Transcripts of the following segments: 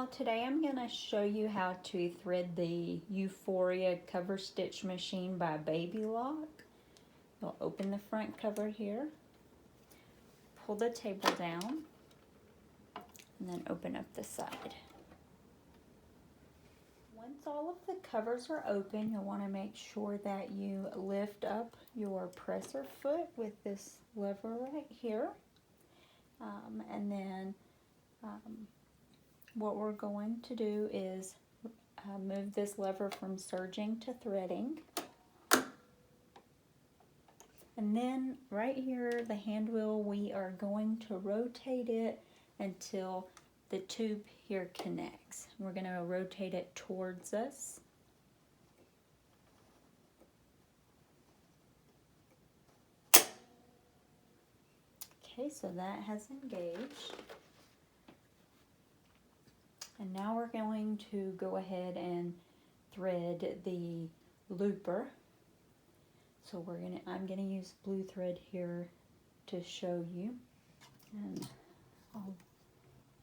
y'all, today I'm going to show you how to thread the Euphoria cover stitch machine by Baby Lock. You'll open the front cover here, pull the table down, and then open up the side. Once all of the covers are open, you'll want to make sure that you lift up your presser foot with this lever right here. And then what we're going to do is move this lever from serging to threading. And then right here, the hand wheel, we are going to rotate it until the tube here connects. We're going to rotate it towards us. Okay, so that has engaged. And now we're going to go ahead and thread the looper. So I'm gonna use blue thread here to show you. And I'll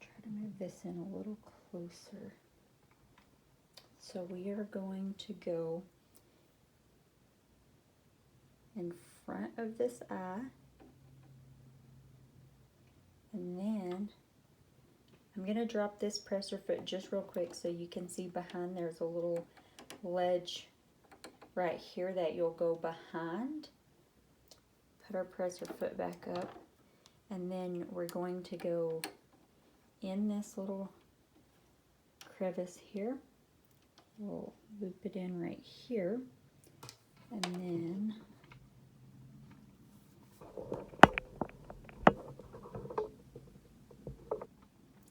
try to move this in a little closer. So we are going to go in front of this eye. And then I'm going to drop this presser foot just real quick so you can see behind there's a little ledge right here that you'll go behind. Put our presser foot back up, and then we're going to go in this little crevice here. We'll loop it in right here, and then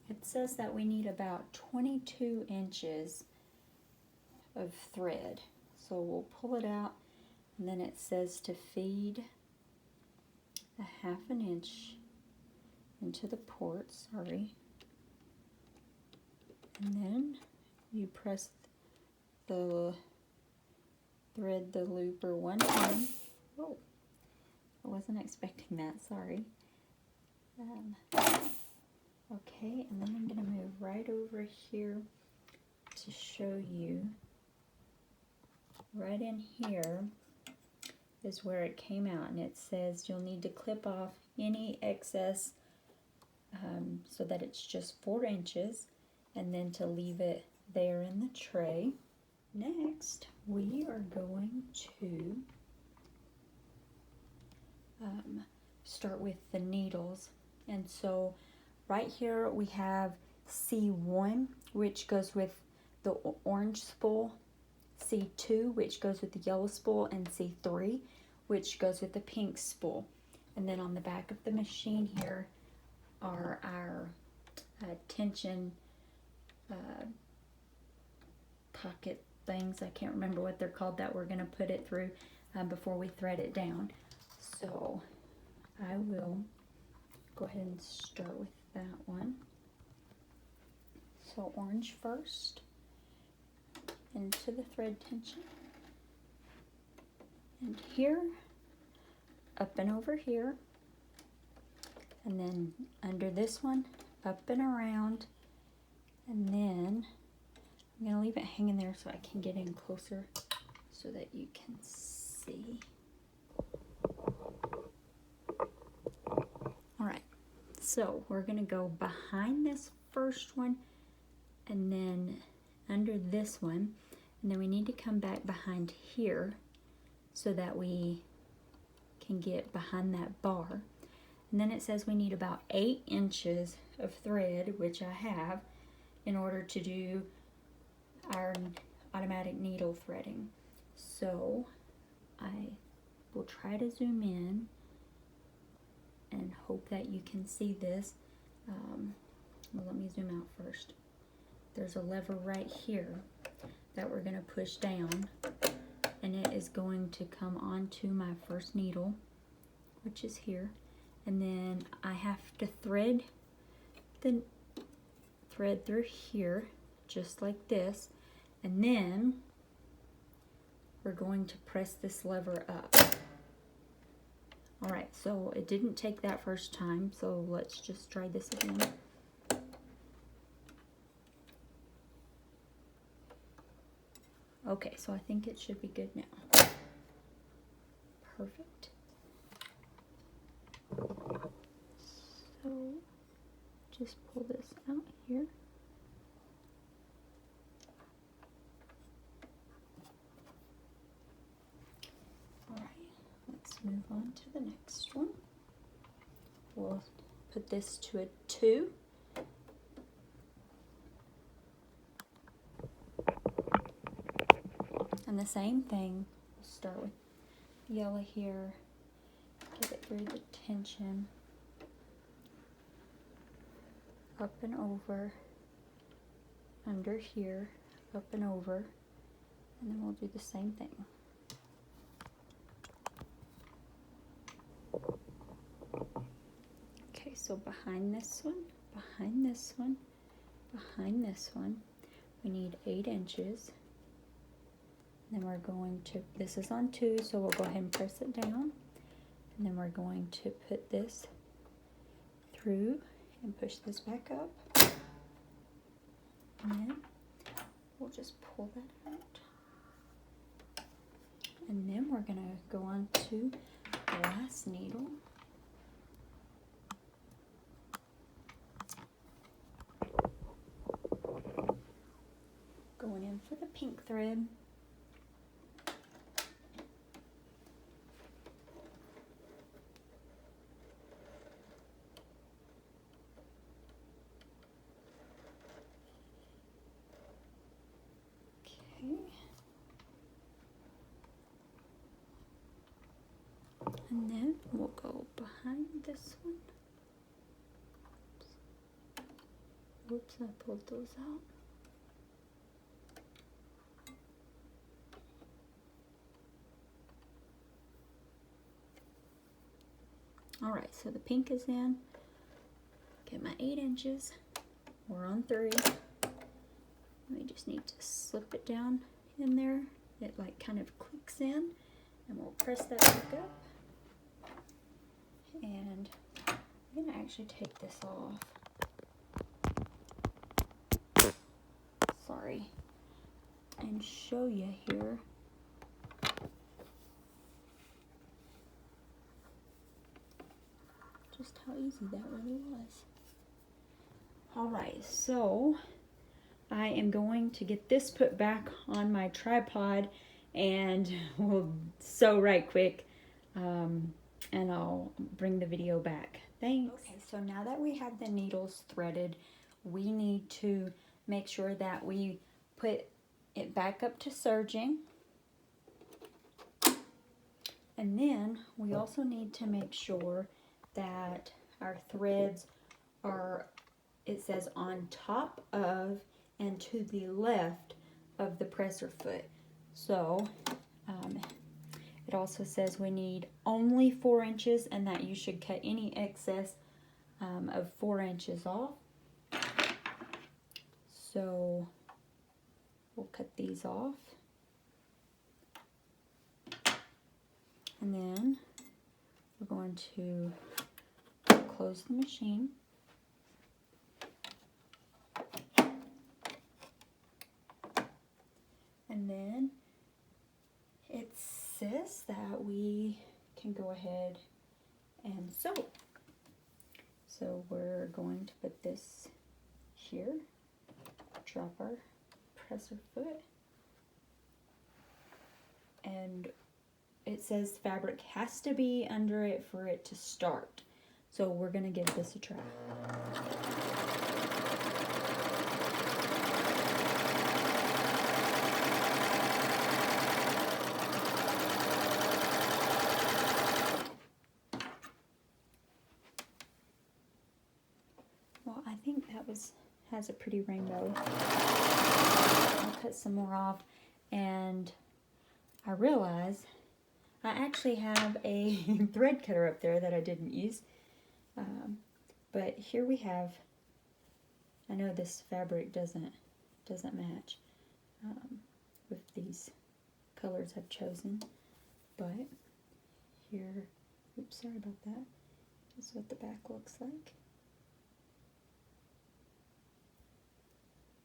it says that we need about 22 inches of thread. So we'll pull it out, and then it says to feed a 1/2 inch into the port, and then you press the thread the looper one time. Oh, I wasn't expecting that, sorry. Okay, and then I'm going to move right over here to show you. Right in here is where it came out, and it says you'll need to clip off any excess so that it's just 4 inches, and then to leave it there in the tray. Next, we are going to start with the needles. And so right here we have C1, which goes with the orange spool, C2, which goes with the yellow spool, and C3, which goes with the pink spool. And then on the back of the machine here are our tension pocket things. I can't remember what they're called, that we're going to put it through before we thread it down. So I will go ahead and start with that one. So orange first, into the thread tension, and here, up and over here, and then under this one, up and around, and then I'm going to leave it hanging there so I can get in closer so that you can see. Alright, so we're going to go behind this first one, and then under this one, and then we need to come back behind here so that we can get behind that bar. And then it says we need about 8 inches of thread, which I have, in order to do our automatic needle threading. So I will try to zoom in and hope that you can see this. Well, let me zoom out first. There's a lever right here that we're going to push down, and it is going to come onto my first needle, which is here, and then I have to thread the thread through here just like this, and then we're going to press this lever up. Alright, so it didn't take that first time, so let's just try this again. Okay, so I think it should be good now. Perfect. So just pull this out here. All right, let's move on to the next one. We'll put this to a 2. And the same thing, we'll start with yellow here, get it through the tension, up and over, under here, up and over, and then we'll do the same thing. Okay, so behind this one, behind this one, behind this one, we need 8 inches. Then we're going to, this is on 2, so we'll go ahead and press it down. And then we're going to put this through and push this back up. And then we'll just pull that out. And then we're going to go on to the last needle. Going in for the pink thread. And then we'll go behind this one. Whoops, I pulled those out. All right, so the pink is in. Get my 8 inches. We're on 3. We just need to slip it down in there. It like kind of clicks in, and we'll press that back up. And I'm gonna actually take this off. Sorry. And show you here. Just how easy that really was. All right, so I am going to get this put back on my tripod, and we'll sew right quick. And I'll bring the video back. Thanks. Okay, so now that we have the needles threaded, we need to make sure that we put it back up to serging. And then we also need to make sure that our threads are, it says on top of and to the left of the presser foot. So, it also says we need only 4 inches, and that you should cut any excess of 4 inches off. So we'll cut these off. And then we're going to close the machine. And then it says that we can go ahead and sew. So we're going to put this here, drop our presser foot, and it says fabric has to be under it for it to start. So we're going to give this a try. Well, I think that has a pretty rainbow. I'll cut some more off, and I realize I actually have a thread cutter up there that I didn't use. But here we have, I know this fabric doesn't match with these colors I've chosen, but here, oops, sorry about that. This is what the back looks like.